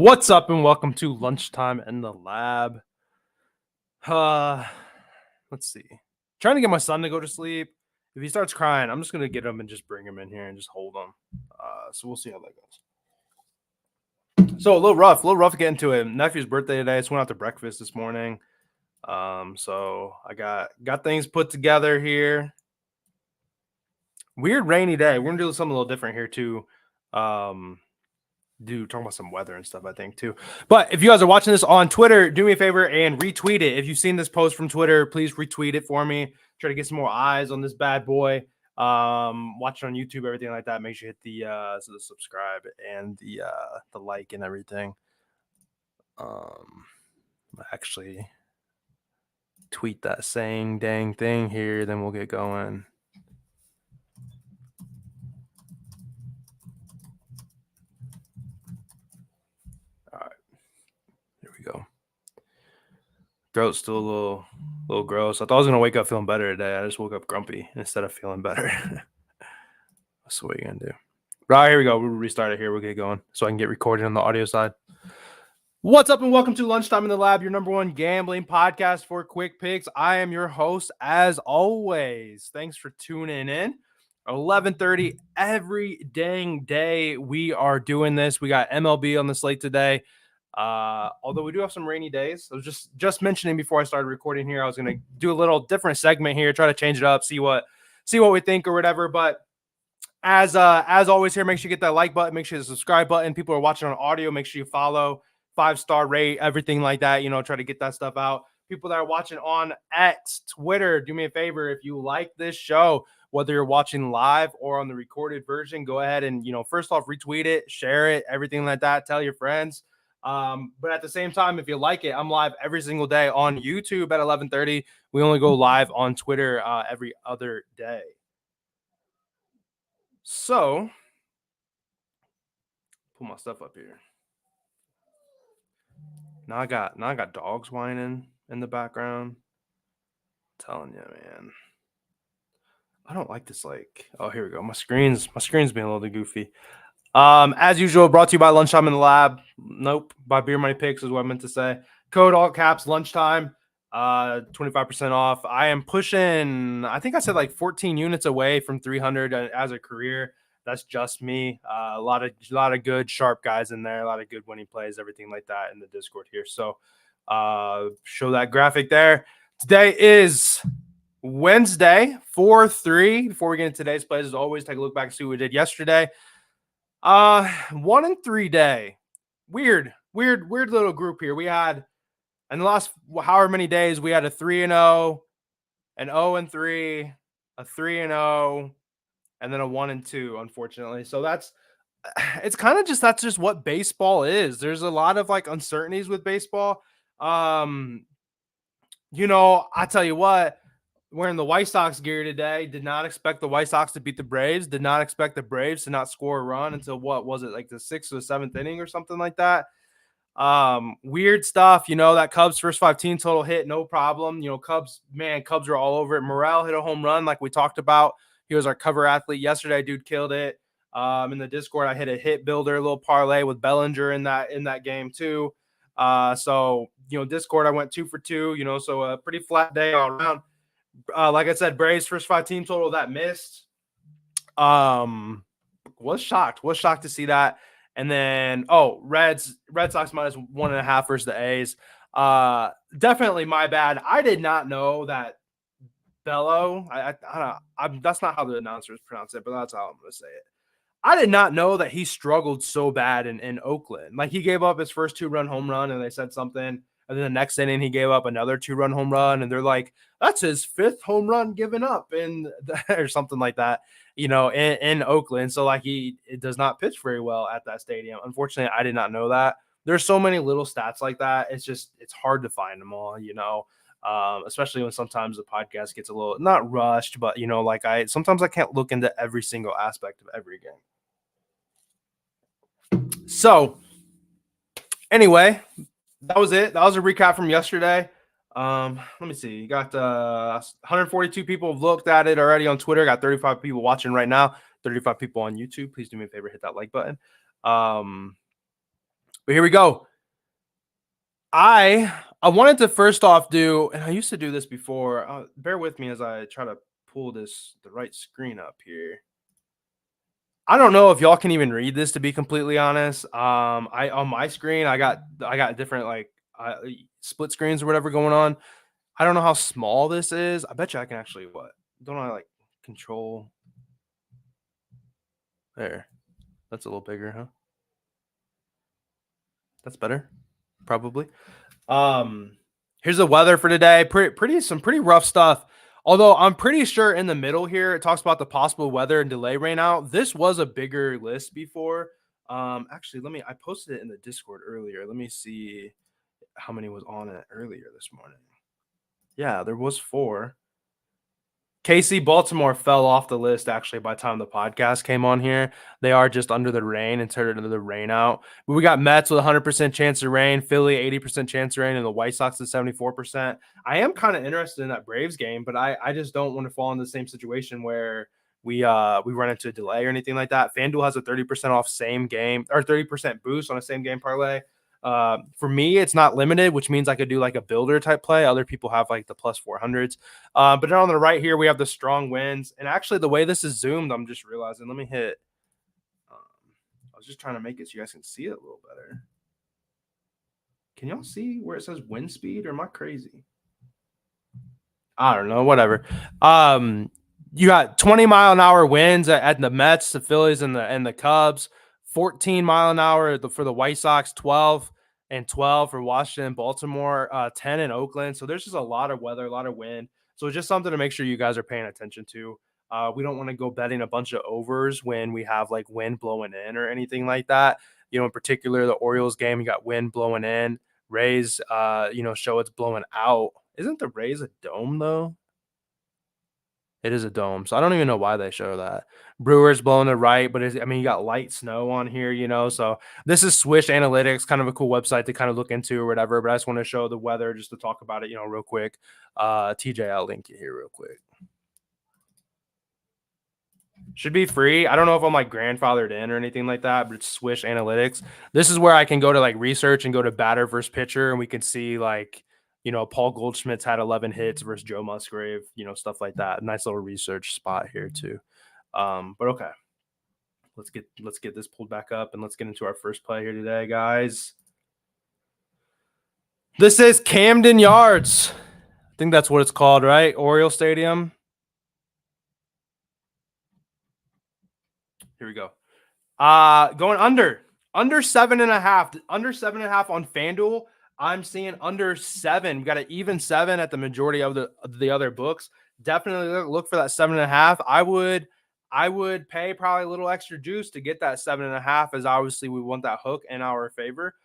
What's up and welcome to Lunchtime in the Lab. Let's see. Trying to get my son to go to sleep. If he starts crying, I'm just gonna get him and just bring him in here and just hold him. So we'll see how that goes. So a little rough to get into it. Nephew's birthday today. I just went out to breakfast this morning. So I got things put together here. Weird rainy day. We're gonna do something a little different here too. Talking about some weather and stuff, I think, too. But if you guys are watching this on Twitter, do me a favor and retweet it. If you've seen this post from Twitter, please retweet it for me. Try to get some more eyes on this bad boy. Watch it on YouTube, everything like that. Make sure you hit the subscribe and the like and everything. Actually tweet that saying dang thing here, then we'll get going. Go. Throat's still a little gross. I thought I was gonna wake up feeling better today. I just woke up grumpy instead of feeling better. That's what you're gonna do. Right, here we go. We'll restart it here. We'll get going so I can get recorded on the audio side. What's up and welcome to Lunchtime in the Lab, your number one gambling podcast for quick picks. I am your host as always. Thanks for tuning in. 11:30 every dang day we are doing this. We got MLB on the slate today. Although we do have some rainy days. I was just mentioning before I started recording here, I was going to do a little different segment here, try to change it up, see what we think or whatever. But as always here, make sure you get that like button, make sure the subscribe button. People are watching on audio, make sure you follow, 5-star rate, everything like that, try to get that stuff out. People that are watching on X, Twitter, do me a favor. If you like this show, whether you're watching live or on the recorded version, go ahead and, first off, retweet it, share it, everything like that. Tell your friends. But at the same time, if you like it, I'm live every single day on YouTube at 11:30. We only go live on Twitter every other day. So, pull my stuff up here. Now I got dogs whining in the background. I'm telling you, man. I don't like this. Oh, here we go. My screen's being a little goofy. As usual, brought to you by Lunchtime in the Lab. Nope, by Beer Money Picks is what I meant to say. Code all caps Lunchtime, 25% off. I am pushing, I think I said 14 units away from 300 as a career. That's just me. A lot of good sharp guys in there, a lot of good winning plays, everything like that in the Discord here. So show that graphic there. Today is Wednesday, 4/3. Before we get into today's plays, as always, take a look back and see what we did yesterday. 1-3 day. Weird little group here. We had in the last however many days, we had a 3-0, an 0-3, a 3-0, and then a 1-2, unfortunately. So that's just what baseball is. There's a lot of uncertainties with baseball. I tell you what, wearing the White Sox gear today, did not expect the White Sox to beat the Braves, did not expect the Braves to not score a run until what was it, the 6th or 7th inning or something like that. Weird stuff, that Cubs first 5 team total hit, no problem. Cubs are all over it. Morel hit a home run like we talked about. He was our cover athlete yesterday. Dude killed it. In the Discord, I hit a hit builder, a little parlay with Bellinger in that game too. So Discord, I went 2 for 2, so a pretty flat day all around. Like I said, Braves first 5 team total that missed. Was shocked to see that. And then Red Sox minus 1.5 versus the A's. Definitely my bad. I did not know that Bello. That's not how the announcers pronounce it, but that's how I'm gonna say it. I did not know that he struggled so bad in Oakland. He gave up his first 2-run home run, and they said something. And then the next inning, he gave up another 2-run home run, and they're like, "That's his 5th home run given up," or something like that, in Oakland. So it does not pitch very well at that stadium. Unfortunately, I did not know that. There's so many little stats like that. It's hard to find them all, especially when sometimes the podcast gets a little not rushed, but sometimes I can't look into every single aspect of every game. So anyway, that was it. That was a recap from yesterday. Let me see. You got 142 people have looked at it already on Twitter. Got 35 people watching right now. 35 people on YouTube. Please do me a favor, hit that like button. But here we go. I wanted to first off do, and I used to do this before. Bear with me as I try to pull the right screen up here. I don't know if y'all can even read this, to be completely honest. I on my screen I got different like split screens or whatever going on. I don't know how small this is. I bet you I can actually what? Don't I like control there? That's a little bigger, huh? That's better, probably. Um, Here's the weather for today. Some pretty rough stuff. Although I'm pretty sure in the middle here it talks about the possible weather and delay rain out. This was a bigger list before. Actually, I posted it in the Discord earlier. Let me see how many was on it earlier this morning. Yeah, there was 4. KC Baltimore fell off the list actually by the time the podcast came on here. They are just under the rain and turned into the rain out. But we got Mets with 100% chance of rain, Philly 80% chance of rain, and the White Sox at 74%. I am kind of interested in that Braves game, but I just don't want to fall in the same situation where we run into a delay or anything like that. FanDuel has a 30% off same game or 30% boost on a same game parlay. For me, it's not limited, which means I could do like a builder type play. Other people have like the plus 400s. But then on the right here, we have the strong winds. And actually, the way this is zoomed, I'm just realizing. Let me hit. I was just trying to make it so you guys can see it a little better. Can y'all see where it says wind speed, or am I crazy? I don't know. Whatever. You got 20-mile-an-hour winds at the Mets, the Phillies, and the Cubs. 14-mile-an-hour for the White Sox. 12 and 12 for Washington, Baltimore. 10 in Oakland. So there's just a lot of weather, a lot of wind. So it's just something to make sure you guys are paying attention to. We don't want to go betting a bunch of overs when we have like wind blowing in or anything like that. In particular, the Orioles game, you got wind blowing in. Rays, show it's blowing out. Isn't the Rays a dome though? It is a dome, so I don't even know why they show that. Brewers blowing the right, but you got light snow on here, so this is Swish Analytics, kind of a cool website to kind of look into or whatever, but I just want to show the weather just to talk about it, real quick. TJ, I'll link you here real quick. Should be free. I don't know if I'm like grandfathered in or anything like that, but it's Swish Analytics. This is where I can go to like research and go to batter versus pitcher, and we can see like, Paul Goldschmidt's had 11 hits versus Joe Musgrave, stuff like that. Nice little research spot here too. But okay, let's get this pulled back up and let's get into our first play here today, guys. This is Camden Yards. I think that's what it's called, right? Oriole Stadium. Here we go. Going under 7.5, under 7.5 on FanDuel. I'm seeing under 7. We got an even 7 at the majority of the other books. Definitely look for that 7.5. I would pay probably a little extra juice to get that 7.5, as obviously we want that hook in our favor.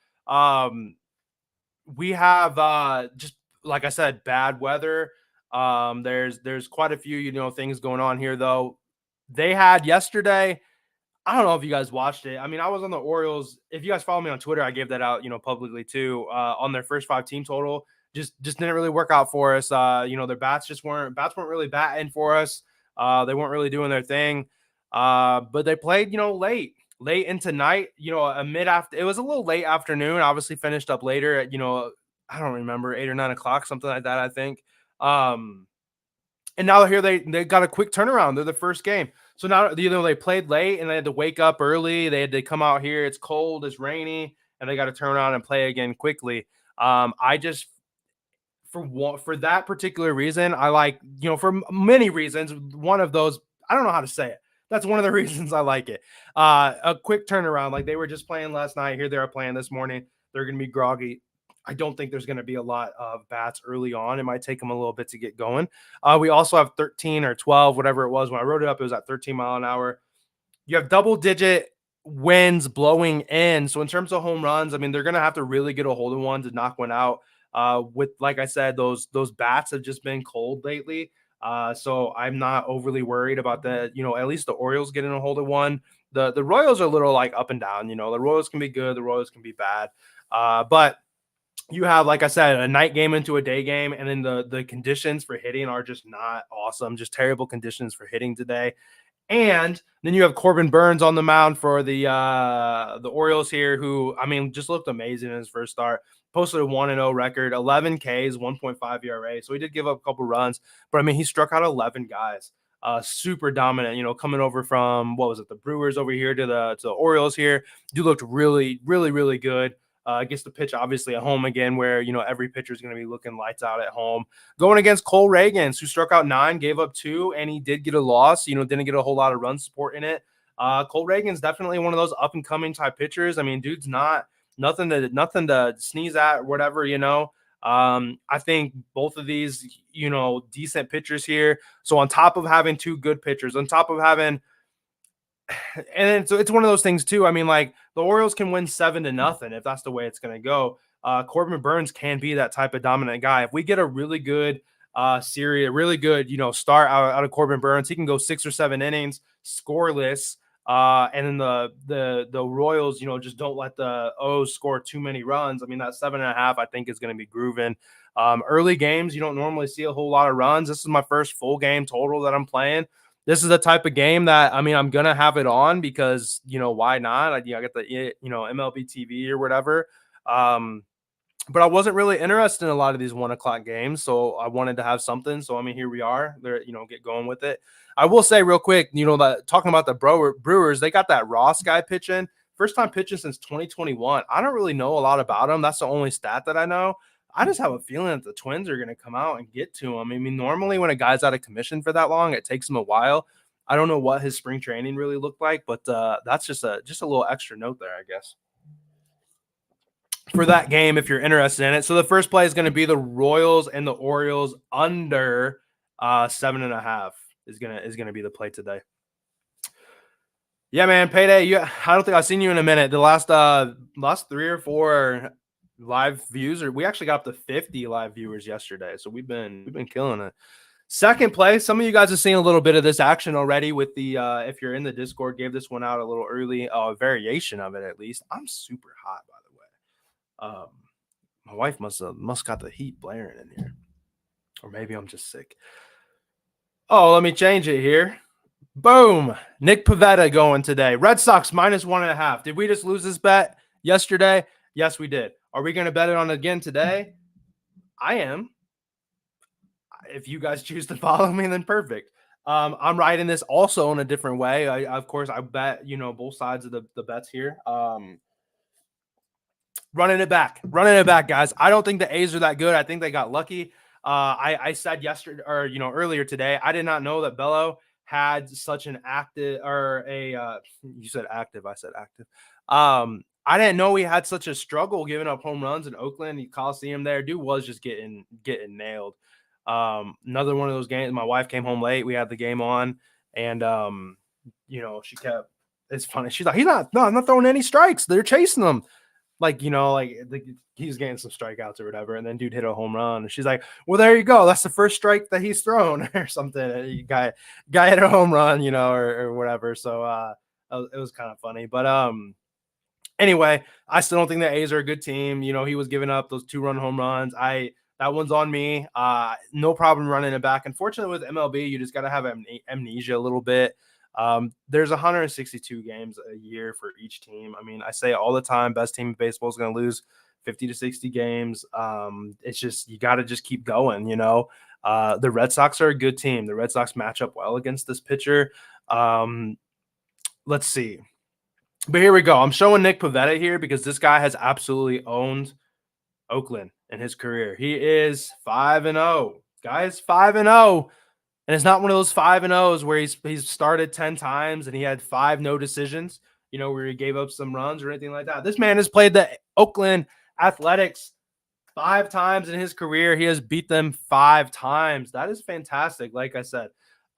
We have just like I said, bad weather. There's quite a few things going on here though. They had yesterday. I don't know if you guys watched it. I was on the Orioles. If you guys follow me on Twitter, I gave that out, publicly too. On their first 5 team total, just didn't really work out for us. Their bats weren't really batting for us. They weren't really doing their thing. But they played, late into night. A mid after. It was a little late afternoon. Obviously, finished up later at I don't remember 8 or 9 o'clock, something like that. I think. And now here they got a quick turnaround. They're the first game. So now they played late and they had to wake up early. They had to come out here. It's cold, it's rainy, and they got to turn around and play again quickly. I just for that particular reason, I like, for many reasons. One of those, I don't know how to say it. That's one of the reasons I like it. A quick turnaround. Like they were just playing last night. Here they are playing this morning. They're going to be groggy. I don't think there's going to be a lot of bats early on. It might take them a little bit to get going. We also have 13 or 12, whatever it was. When I wrote it up, it was at 13 mile an hour. You have double-digit winds blowing in. So in terms of home runs, they're going to have to really get a hold of one to knock one out. With, like I said, those bats have just been cold lately. So I'm not overly worried about that. At least the Orioles getting a hold of one. The Royals are a little like up and down. The Royals can be good. The Royals can be bad. But you have, like I said, a night game into a day game, and then the conditions for hitting are just not awesome. Just terrible conditions for hitting today. And then you have Corbin Burns on the mound for the Orioles here, who, I mean, just looked amazing in his first start. Posted a 1-0 record, 11 Ks, 1.5 ERA. So he did give up a couple runs, but I mean, he struck out 11 guys. Super dominant, coming over from, what was it, the Brewers over here to the Orioles here. Dude looked really, really, really good. Gets the pitch obviously at home again, where every pitcher is going to be looking lights out at home. Going against Cole Reagans, who struck out 9, gave up 2, and he did get a loss. Didn't get a whole lot of run support in it. Cole Reagans definitely one of those up and coming type pitchers. I mean, dude's not nothing to sneeze at, or whatever. I think both of these, decent pitchers here. So on top of having 2 good pitchers, on top of having and it's one of those things too. I mean, like, the Orioles can win 7-0 if that's the way it's going to go. Corbin Burns can be that type of dominant guy. If we get a really good series, a really good, start out of Corbin Burns, he can go 6 or 7 innings scoreless. And then the Royals, just don't let the O's score too many runs. I mean, that 7.5, I think, is going to be grooving. Early games, you don't normally see a whole lot of runs. This is my first full game total that I'm playing. This is the type of game that, I mean, I'm going to have it on because, why not? I get the, MLB TV or whatever. But I wasn't really interested in a lot of these 1 o'clock games. So I wanted to have something. So, I mean, here we are. They're, get going with it. I will say real quick, that talking about the Brewers, they got that Ross guy pitching. First time pitching since 2021. I don't really know a lot about him. That's the only stat that I know. I just have a feeling that the Twins are going to come out and get to him. I mean, normally when a guy's out of commission for that long, it takes him a while. I don't know what his spring training really looked like, but that's just a little extra note there, I guess, for that game if you're interested in it. So the first play is going to be the Royals and the Orioles under 7.5 is gonna be the play today. Yeah, man, payday. I don't think I've seen you in a minute. The last 3 or 4 live views, or we actually got up to 50 live viewers yesterday. So we've been killing it. Second play. Some of you guys have seen a little bit of this action already with the if you're in the Discord, gave this one out a little early, variation of it at least. I'm super hot, by the way. My wife must got the heat blaring in here. Or maybe I'm just sick. Oh, let me change it here. Boom. Nick Pivetta going today. Red Sox -1.5. Did we just lose this bet yesterday? Yes, we did. Are we going to bet it on again today? I am. If you guys choose to follow me, then perfect. I'm writing this also in a different way. Of course, I bet, both sides of the bets here. Running it back, guys. I don't think the A's are that good. I think they got lucky. I said yesterday, or earlier today, I did not know that Bello had such an active, or you said active, I said active. I didn't know he had such a struggle giving up home runs in Oakland. The Coliseum there, dude was just getting nailed. Another one of those games. My wife came home late. We had the game on, and she kept. It's funny. She's like, I'm not throwing any strikes. They're chasing them. Like, he's getting some strikeouts or whatever, and then dude hit a home run. And she's like, well, there you go. That's the first strike that he's thrown or something. Guy hit a home run, or whatever. So it was kind of funny. But anyway, I still don't think the A's are a good team. He was giving up those 2-run home runs. That one's on me. No problem running it back. Unfortunately, with MLB, you just got to have amnesia a little bit. There's 162 games a year for each team. I mean, I say all the time, best team in baseball is going to lose 50 to 60 games. It's just, you got to just keep going. The Red Sox are a good team. The Red Sox match up well against this pitcher. Let's see. But here we go. I'm showing Nick Pivetta here because this guy has absolutely owned Oakland in his career. He is 5-0. Guys, 5-0. And it's not one of those 5-0s where he's started 10 times and he had 5 no decisions, where he gave up some runs or anything like that. This man has played the Oakland Athletics 5 times in his career. He has beat them 5 times. That is fantastic. Like I said,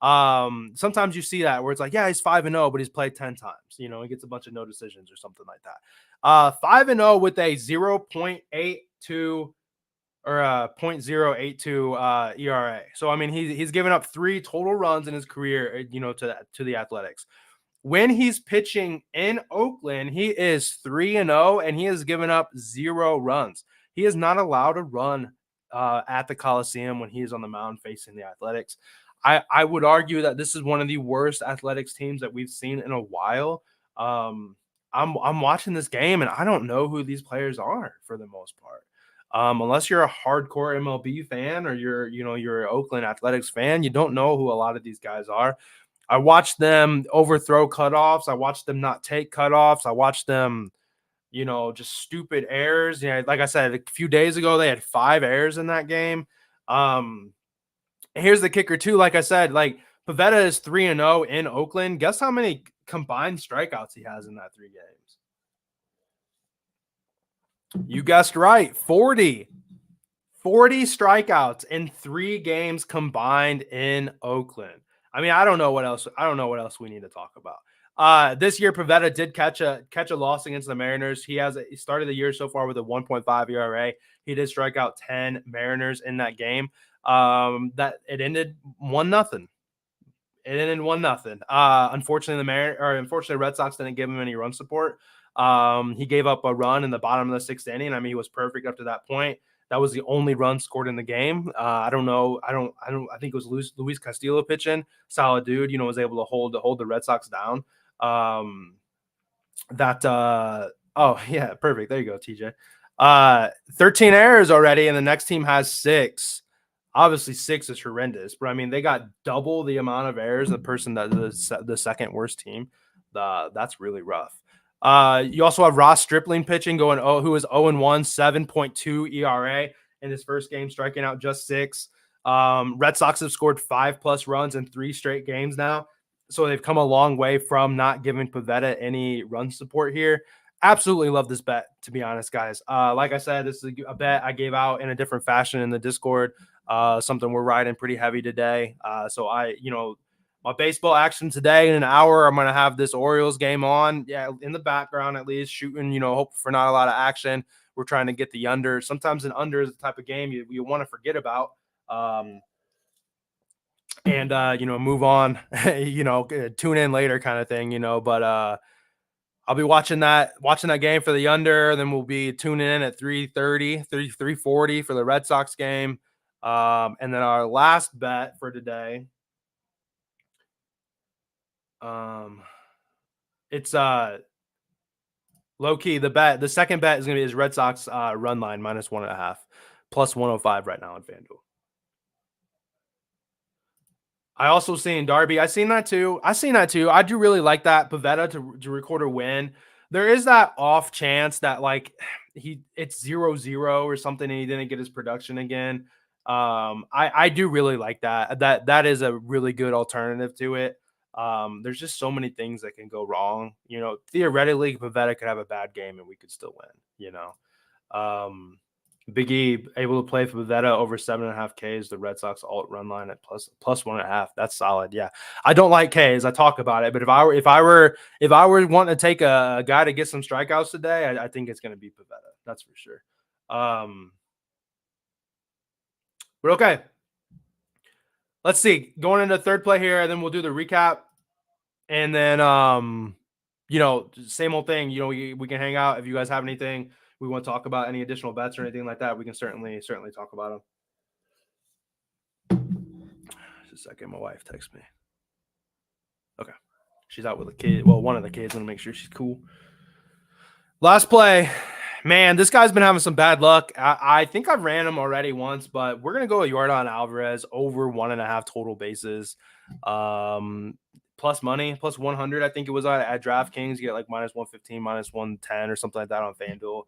sometimes you see that where it's like, yeah, he's 5-0, but he's played 10 times. He gets a bunch of no decisions or something like that. 5-0 with a 0.82 or 0.082 ERA. So, I mean, he's given up 3 total runs in his career, to the Athletics. When he's pitching in Oakland, he is 3-0, and he has given up 0 runs. He is not allowed to run at the Coliseum when he is on the mound facing the Athletics. I would argue that this is one of the worst athletics teams that we've seen in a while. I'm watching this game and I don't know who these players are for the most part. Unless you're a hardcore MLB fan or you're an Oakland Athletics fan, you don't know who a lot of these guys are. I watched them overthrow cutoffs. I watched them not take cutoffs. I watched them, just stupid errors. Like I said, a few days ago, they had 5 errors in that game. Here's the kicker too. Like I said, like Pivetta is 3-0 in Oakland. Guess how many combined strikeouts he has in that 3 games? You guessed right, 40. 40 strikeouts in 3 games combined in Oakland. I mean, I don't know what else. I don't know what else we need to talk about. This year, Pivetta did catch a loss against the Mariners. He started the year so far with a 1.5 ERA. He did strike out 10 Mariners in that game. That it ended 1-0. It ended 1-0. Unfortunately, Red Sox didn't give him any run support. He gave up a run in the bottom of the 6th inning. I mean, he was perfect up to that point. That was the only run scored in the game. I don't know. I think it was Luis Castillo pitching. Solid dude. Was able to hold the Red Sox down. Oh yeah, perfect. There you go, TJ. 13 errors already, and the next team has 6. Obviously, 6 is horrendous, but I mean, they got double the amount of errors the person that the second worst team. That's really rough. You also have Ross Stripling pitching, who is 0-1, 7.2 ERA in his first game, striking out just 6. Red Sox have scored 5+ runs in 3 straight games now, so they've come a long way from not giving Pivetta any run support here. Absolutely love this bet, to be honest, guys. Like I said, this is a bet I gave out in a different fashion in the Discord. Something we're riding pretty heavy today. So my baseball action today in an hour, I'm going to have this Orioles game on. Yeah, in the background at least, shooting, hope for not a lot of action. We're trying to get the under. Sometimes an under is the type of game you want to forget about. And move on, tune in later kind of thing, but I'll be watching that game for the under. Then we'll be tuning in at 3:30, 3:40 for the Red Sox game. And then our last bet for today, it's low key. The second bet is going to be his Red Sox run line -1.5, +105 right now on FanDuel. I also seen Darby. I seen that too. I do really like that Pivetta to record a win. There is that off chance that like it's 0-0 or something and he didn't get his production again. I do really like that. That is a really good alternative to it. There's just so many things that can go wrong. Theoretically, Pivetta could have a bad game and we could still win. Big E able to play for Pivetta over 7.5 Ks. The Red Sox alt run line at plus 1.5. That's solid. Yeah, I don't like Ks. I talk about it, but if I were wanting to take a guy to get some strikeouts today, I think it's going to be Pivetta. That's for sure. But okay, let's see. Going into third play here, and then we'll do the recap, and then same old thing. We can hang out if you guys have anything we want to talk about, any additional bets or anything like that. We can certainly talk about them. Just a second, my wife texts me. Okay, she's out with a kid. Well, one of the kids. Want to make sure she's cool. Last play. Man, this guy's been having some bad luck. I think I've ran him already once, but we're gonna go with Yordan Alvarez over 1.5 total bases. Plus money, plus 100. I think it was at DraftKings. You get like -115, -110, or something like that on FanDuel.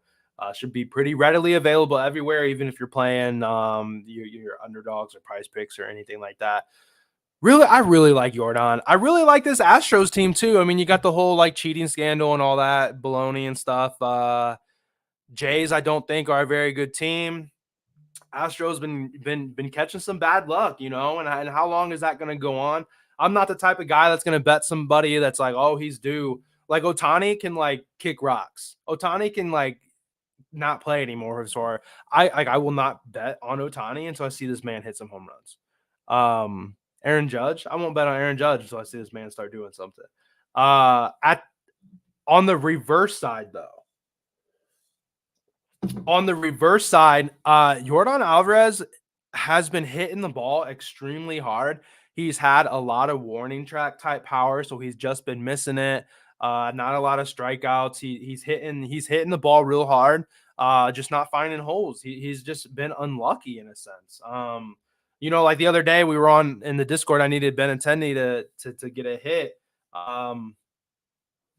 Should be pretty readily available everywhere, even if you're playing your underdogs or prize picks or anything like that. I really like Yordan. I really like this Astros team too. I mean, you got the whole like cheating scandal and all that baloney and stuff. Jays, I don't think are a very good team. Astros been catching some bad luck, and how long is that going to go on? I'm not the type of guy that's going to bet somebody that's like, oh, he's due. Like Ohtani can like kick rocks. Ohtani can like not play anymore. So I will not bet on Ohtani until I see this man hit some home runs. Aaron Judge, I won't bet on Aaron Judge until I see this man start doing something. On the reverse side, though. Yordan Alvarez has been hitting the ball extremely hard. he's had a lot of warning track type power, so he's just been missing it. Not a lot of strikeouts. He's hitting the ball real hard. Just not finding holes. He's just been unlucky in a sense. Like the other day we were on in the Discord, I needed Benintendi to get a hit.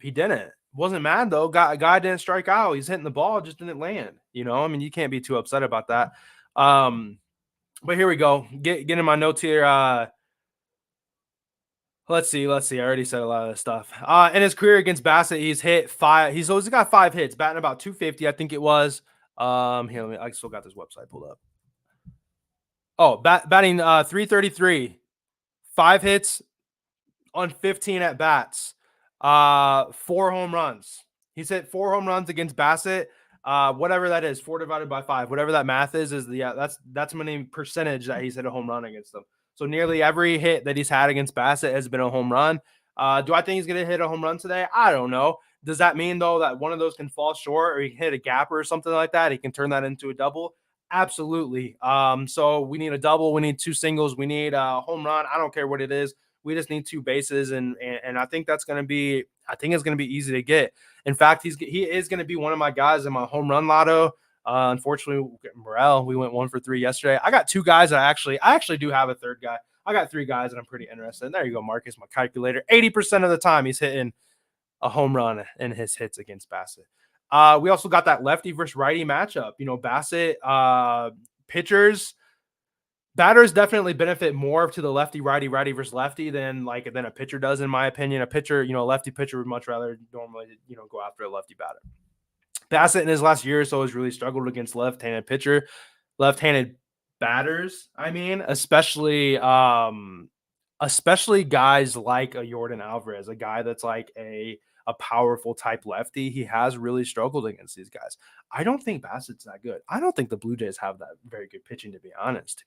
He didn't. Wasn't mad though. Guy didn't strike out. He's hitting the ball, just didn't land. I mean, you can't be too upset about that. But here we go. Getting my notes here. Let's see. I already said a lot of this stuff. In his career against Bassett, he's hit 5. He's always got 5 hits, batting about 250, I think it was. Here, I still got this website pulled up. Oh, batting 333, 5 hits on 15 at bats, 4 home runs. He's hit 4 home runs against Bassett. Whatever that is, 4 divided by 5, whatever that math is that's many percentage that he's hit a home run against them. So nearly every hit that he's had against Bassett has been a home run. Do I think he's going to hit a home run today? I don't know. Does that mean, though, that one of those can fall short or he can hit a gapper or something like that? He can turn that into a double? Absolutely. So we need a double. We need 2 singles. We need a home run. I don't care what it is. We just need 2 bases, and I think it's going to be easy to get. In fact, he is going to be one of my guys in my home run lotto. Unfortunately, Morel, we went 1 for 3 yesterday. I got 2 guys that I actually do have a third guy. I got 3 guys that I'm pretty interested in. There you go, Marcus, my calculator. 80% of the time he's hitting a home run in his hits against Bassett. We also got that lefty versus righty matchup. Bassett batters definitely benefit more to the lefty versus lefty than a pitcher does, in my opinion. A pitcher, a lefty pitcher would much rather normally, go after a lefty batter. Bassett in his last year or so has really struggled against left-handed batters. I mean, especially guys like a Yordan Alvarez, a guy that's like a powerful type lefty. He has really struggled against these guys. I don't think Bassett's that good. I don't think the Blue Jays have that very good pitching, to be honest.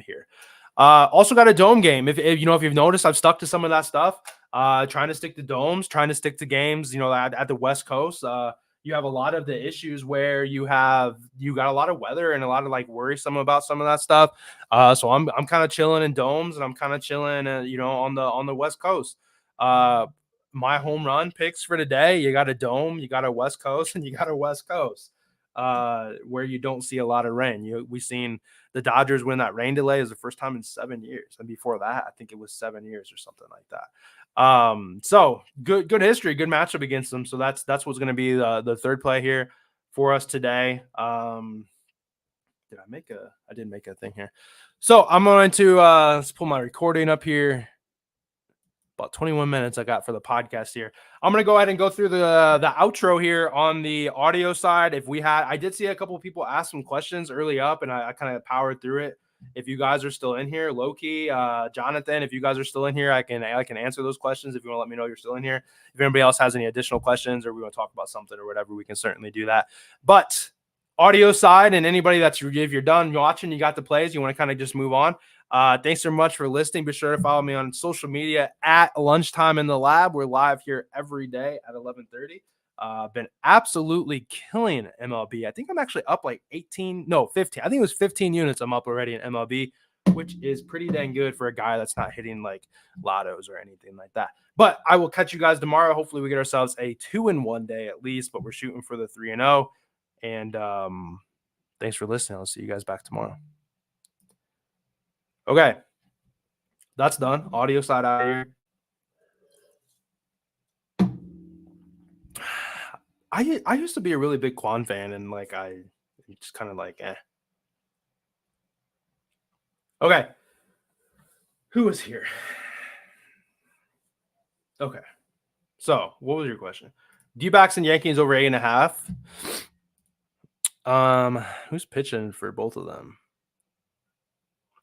Here. Also got a dome game. If you've noticed, I've stuck to some of that stuff. Trying to stick to domes, trying to stick to games, at the West Coast. You have a lot of the issues where you got a lot of weather and a lot of worrisome about some of that stuff. So I'm kind of chilling in domes, and I'm kind of chilling, on the West Coast. My home run picks for today: you got a dome, you got a West Coast, and you got a West Coast where you don't see a lot of rain. We've seen the Dodgers win that rain delay is the first time in 7 years, and before that, I think it was 7 years or something like that. So good history, good matchup against them. So that's what's going to be the third play here for us today. I didn't make a thing here. So I'm going to let's pull my recording up here. About 21 minutes I got for the podcast here. I'm going to go ahead and go through the outro here on the audio side. I did see a couple of people ask some questions early up, and I kind of powered through it. If you guys are still in here, Loki, Jonathan, if you guys are still in here, I can answer those questions. If you want to let me know you're still in here. If anybody else has any additional questions or we want to talk about something or whatever, we can certainly do that. But audio side, and anybody if you're done watching, you got the plays, you want to kind of just move on. Thanks so much for listening. Be sure to follow me on social media at Lunchtime in the Lab. We're live here every day at 11:30. Been absolutely killing MLB. I think I'm actually up 15. I think it was 15 units I'm up already in MLB, which is pretty dang good for a guy that's not hitting lottos or anything like that. But I will catch you guys tomorrow. Hopefully we get ourselves a 2-in-1 day at least, but we're shooting for the 3-0. And thanks for listening. I'll see you guys back tomorrow. Okay, that's done. Audio side out here. I used to be a really big Quan fan, and I just kind of eh. Okay, who was here? Okay, so what was your question? D-backs and Yankees over 8.5. Who's pitching for both of them?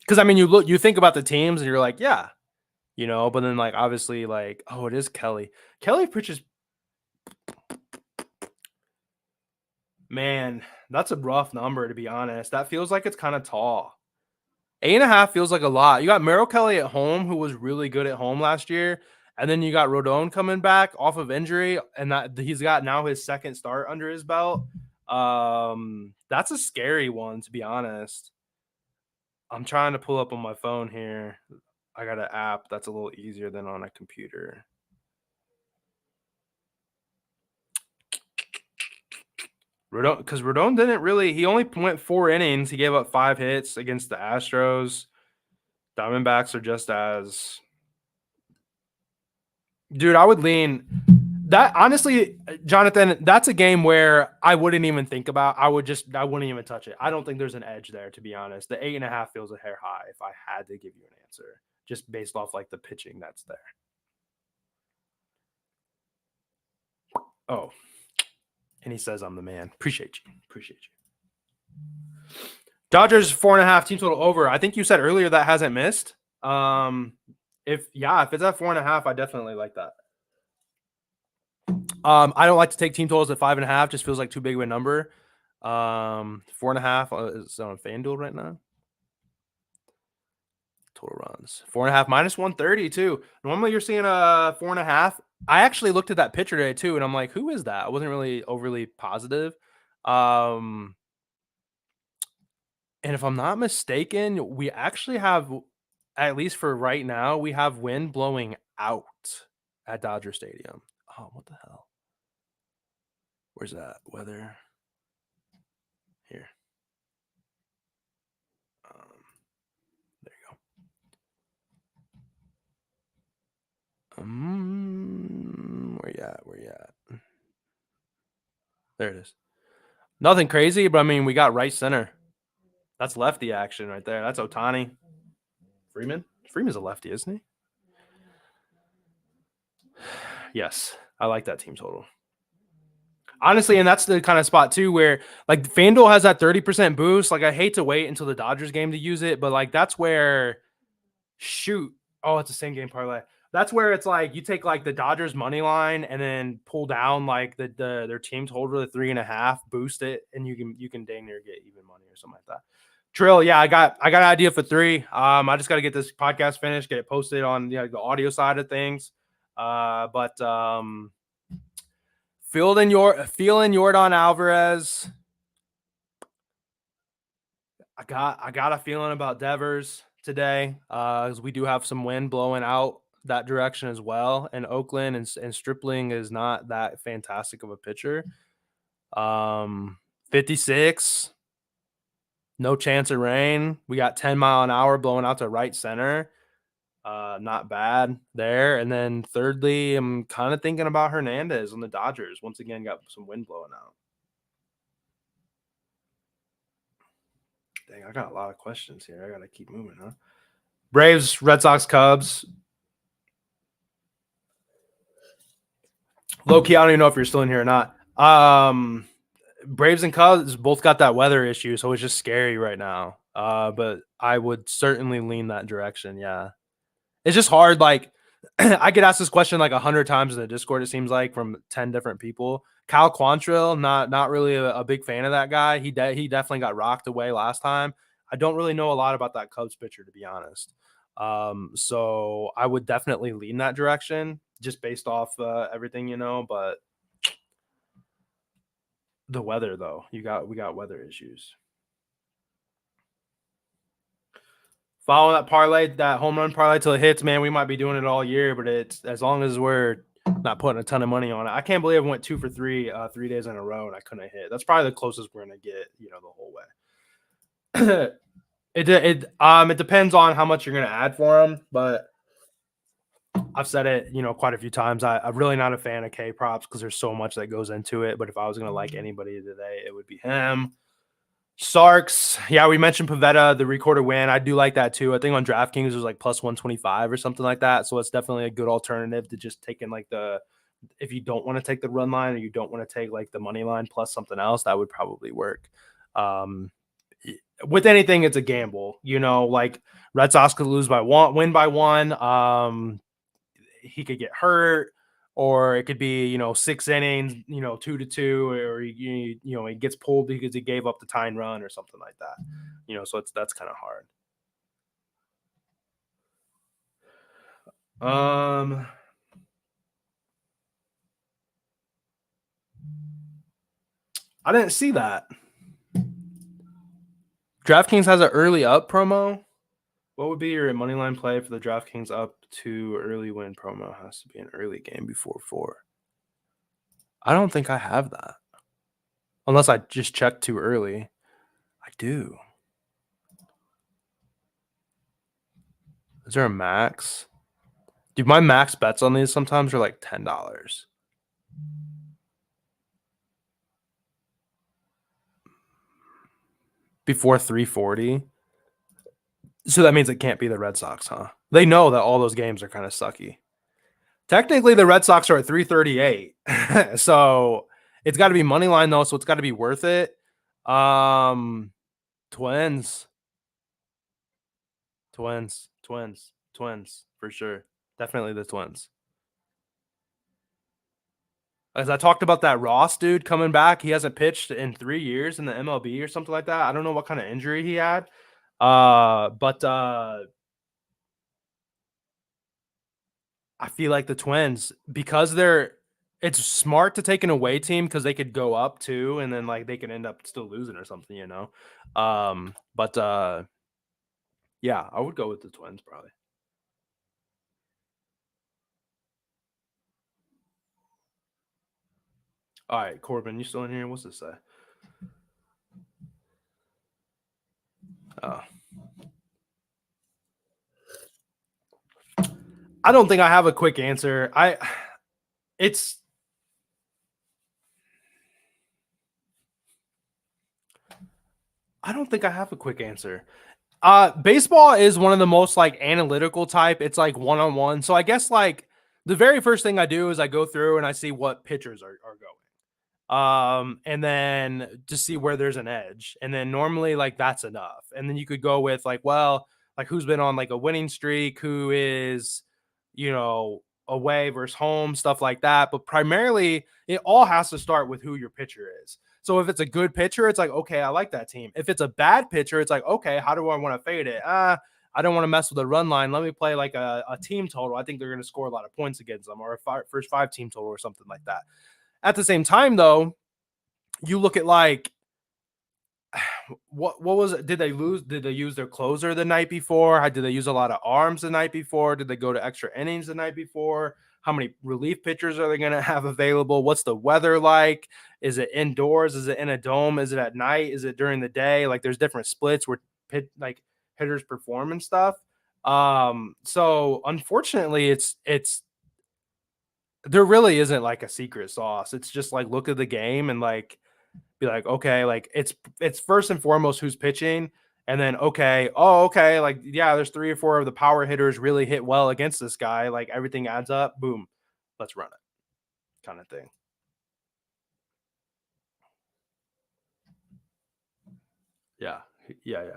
Because I mean, you think about the teams, and you're like, yeah, but then obviously oh, it is Kelly. Kelly pitches. Man, that's a rough number, to be honest. That feels like it's kind of tall. 8.5 feels like a lot. You got Merrill Kelly at home, who was really good at home last year. And then you got Rodon coming back off of injury, and that he's got now his second start under his belt. That's a scary one, to be honest. I'm trying to pull up on my phone here. I got an app that's a little easier than on a computer. Rodon, because Rodon didn't really. He only went 4 innings. He gave up 5 hits against the Astros. Diamondbacks are just as. Dude, I would lean that honestly, Jonathan. That's a game where I wouldn't even think about. I wouldn't even touch it. I don't think there's an edge there, to be honest. The 8.5 feels a hair high. If I had to give you an answer, just based off like the pitching that's there. Oh, and he says I'm the man. Appreciate you. Dodgers 4.5 team total over. I think you said earlier that hasn't missed. If it's at 4.5, I definitely like that. I don't like to take team totals at 5.5. Just feels like too big of a number. 4.5 is on FanDuel right now. Total runs 4.5 minus 130 too. Normally you're seeing a 4.5. I actually looked at that pitcher today too, and I'm like, who is that? I wasn't really overly positive. And if I'm not mistaken, we actually have, at least for right now, we have wind blowing out at Dodger Stadium. Oh, what the hell? Where's that weather? Here. There you go. Where you at? There it is. Nothing crazy, but I mean, we got right center. That's lefty action right there. That's Ohtani. Freeman? Freeman's a lefty, isn't he? Yes. I like that team total. Honestly, and that's the kind of spot too where like FanDuel has that 30% boost. Like I hate to wait until the Dodgers game to use it, but like that's where it's the same game parlay. That's where it's like you take like the Dodgers money line and then pull down like their team total to 3.5, boost it, and you can dang near get even money or something like that. Trill, yeah, I got an idea for 3. I just got to get this podcast finished, get it posted on the audio side of things. But feeling Yordan Alvarez. I got a feeling about Devers today, because we do have some wind blowing out that direction as well. And Oakland and Stripling is not that fantastic of a pitcher. 56, no chance of rain. We got 10 mile an hour blowing out to right center. Not bad there. And then thirdly, I'm kind of thinking about Hernandez on the Dodgers. Once again, got some wind blowing out. Dang, I got a lot of questions here. I got to keep moving, huh? Braves, Red Sox, Cubs. Low-key, I don't even know if you're still in here or not. Braves and Cubs both got that weather issue, so it's just scary right now. But I would certainly lean that direction, yeah. It's just hard, like, I get asked this question like 100 times in the Discord, it seems like, from 10 different people. Cal Quantrill, not really a big fan of that guy. He definitely got rocked away last time. I don't really know a lot about that Cubs pitcher, to be honest. So I would definitely lean that direction just based off everything, but the weather, though, we got weather issues. Follow that parlay, that home run parlay till it hits, man. We might be doing it all year, but it's as long as we're not putting a ton of money on it. I can't believe I went 2 for 3 3 days in a row and I couldn't hit. That's probably the closest we're gonna get, the whole way. It depends on how much you're gonna add for them, but I've said it, quite a few times. I'm really not a fan of K props because there's so much that goes into it. But if I was gonna like anybody today, it would be him. Sarks, yeah, we mentioned Pavetta, the recorded win. I do like that too. I think on DraftKings it was like plus 125 or something like that. So it's definitely a good alternative to just taking like if you don't want to take the run line or you don't want to take like the money line plus something else, that would probably work. With anything, it's a gamble, like Red Sox could win by 1. He could get hurt. Or it could be, 6 innings, 2-2, or he gets pulled because he gave up the tying run or something like that. So that's kind of hard. I didn't see that. DraftKings has an early up promo. What would be your money line play for the DraftKings up to early win promo? Has to be an early game before 4. I don't think I have that. Unless I just checked too early. I do. Is there a max? Dude, my max bets on these sometimes are like $10. Before 340. So that means it can't be the Red Sox, huh? They know that all those games are kind of sucky. Technically, the Red Sox are at 338. So it's got to be money line though, so it's got to be worth it. Twins. Twins for sure. Definitely the Twins. As I talked about that Ross dude coming back, he hasn't pitched in 3 years in the MLB or something like that. I don't know what kind of injury he had. But I feel like the Twins, because it's smart to take an away team because they could go up too, and then like they could end up still losing or something, you know. But yeah, I would go with the Twins probably. All right, Corbin, you still in here? What's this say? Oh. I don't think I have a quick answer. It's I don't think I have a quick answer. Baseball is one of the most like analytical type. It's like one-on-one. So I guess like the very first thing I do is I go through and I see what pitchers are going. And then to see where there's an edge. And then normally like that's enough. And then you could go with like, well, like who's been on like a winning streak, who is, you know, away versus home, stuff like that. But primarily it all has to start with who your pitcher is. So if it's a good pitcher, it's like, okay, I like that team. If it's a bad pitcher, it's like, okay, how do I want to fade it? I don't want to mess with the run line. Let me play like a team total. I think they're going to score a lot of points against them, or a first 5 team total or something like that. At the same time, though, you look at like what was it? Did they lose? Did they use their closer the night before? Did they use a lot of arms the night before? Did they go to extra innings the night before? How many relief pitchers are they going to have available? What's the weather like? Is it indoors? Is it in a dome? Is it at night? Is it during the day? Like there's different splits where hitters perform and stuff. So unfortunately, it's there really isn't like a secret sauce. It's just like look at the game and like be like, okay, like it's first and foremost who's pitching, and then okay, like yeah, there's 3 or 4 of the power hitters really hit well against this guy. Like everything adds up, boom, let's run it, kind of thing. Yeah, yeah.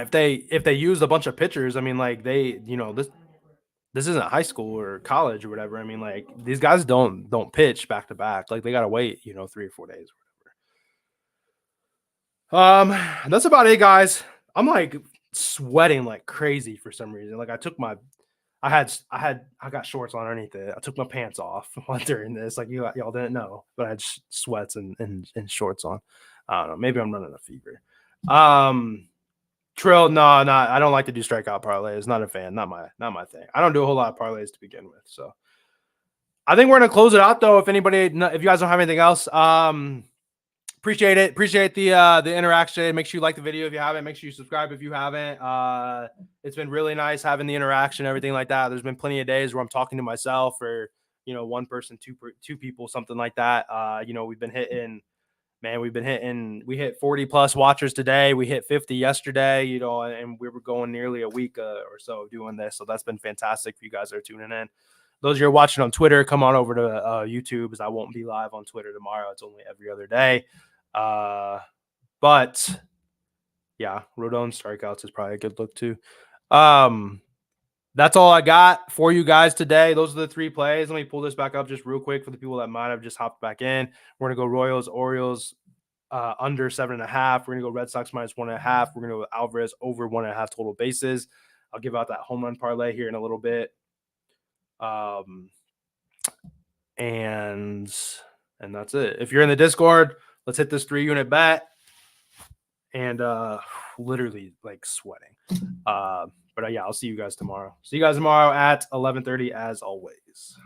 If they use a bunch of pitchers, I mean, like this isn't high school or college or whatever. I mean, like these guys don't pitch back to back. Like they gotta wait, 3 or 4 days. That's about it, guys. I'm like sweating like crazy for some reason. Like I got shorts on underneath it. I took my pants off while during this. Like y'all didn't know, but I had sweats and shorts on. I don't know. Maybe I'm running a fever. Trill, no, I don't like to do strikeout parlays. Not a fan. Not my thing. I don't do a whole lot of parlays to begin with. So I think we're gonna close it out though. If you guys don't have anything else, appreciate it. Appreciate the interaction. Make sure you like the video if you haven't. Make sure you subscribe if you haven't. It's been really nice having the interaction, everything like that. There's been plenty of days where I'm talking to myself or one person, two people, something like that. We've been hitting. Man, we hit 40 plus watchers today. We hit 50 yesterday, and we were going nearly a week or so doing this. So that's been fantastic for you guys that are tuning in. Those of you are watching on Twitter, come on over to YouTube, as I won't be live on Twitter tomorrow. It's only every other day. But yeah, Rodon strikeouts is probably a good look too. That's all I got for you guys today. Those are the 3 plays. Let me pull this back up just real quick for the people that might have just hopped back in. We're going to go Royals, Orioles under 7.5. We're going to go Red Sox -1.5. We're going to go Alvarez over 1.5 total bases. I'll give out that home run parlay here in a little bit. And that's it. If you're in the Discord, let's hit this 3-unit bet. And literally like sweating. But yeah, I'll see you guys tomorrow. See you guys tomorrow at 11:30 as always.